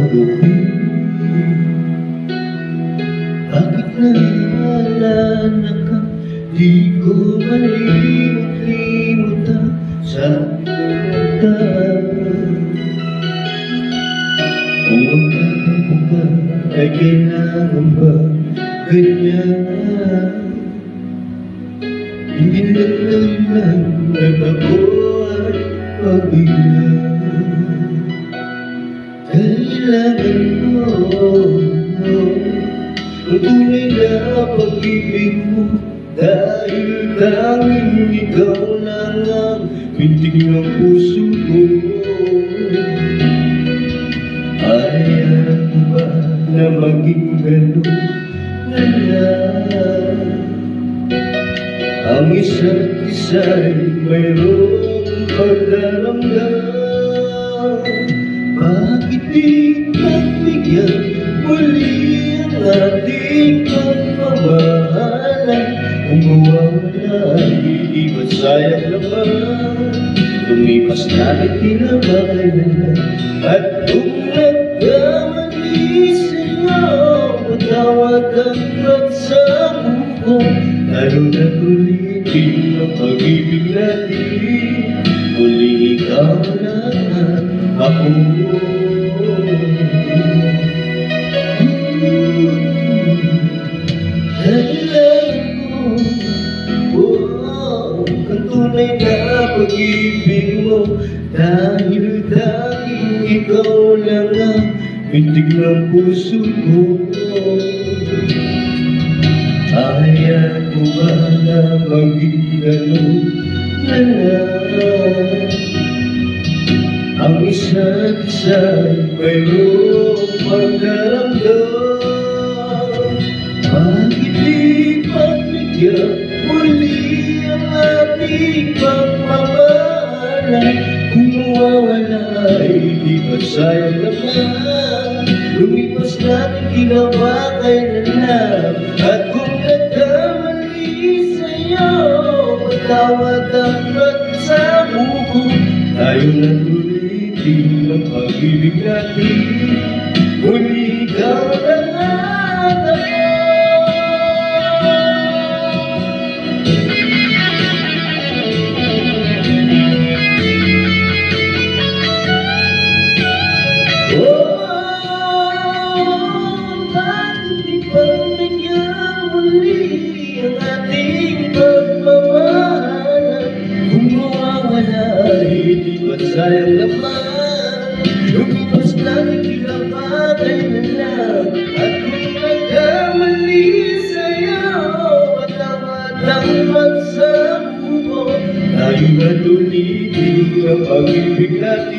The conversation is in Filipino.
gabi. Bakit naalala ka? Di ko malimot-limutan sa mata. Kung magkakaroon ka, ay kailangan ba ganyan? Hindi lang at ako ay pabigyan. Kailangan mo ang tunay na pag-ibig mo, dahil tanging ikaw lang ang pintig ng puso ko. Ayaw mo ba na maging gano'n na lang? Ang isa't isa'y mayroong pagdaramdam. Bakit di pagbigyan muli ang ating pagmamahalan? Kung mawawala, hindi ba sayang naman? Lumipas natin kinabakailan. At kung nagkamali sa'yo, matawad ang pagsabuko. Tayo na ulitin ang pag-ibig natin. Muli ikaw lang at ako. Alam ko, ang tunay na pag-ibig mo, dahil tanging ikaw lang ang pintig ng puso ko. Ayaw mo ba na maging gano'n na lang? Ang isa't isa'y mayroong pagdaramdam. Bakit di pagbigyan muli ang ating pagmamahalan? Kung mawawala ay di ba sayang naman? Lumipas natin kinabakailan lang. At kung nagkamali sa'yo, matawad ang pagsabuko. Tayo na ulitin ang pag-ibig natin. Muli ikaw lang at ako. Bakit di pagbigyan muli ang ating pagmamahalan? Kung mawawala ay di ba sayang naman? Lumipas natin kinabakailan lang. At kung nagkamali sa'yo, matawad ang pagsabuko. Tayo na ulitin ang pag-ibig natin.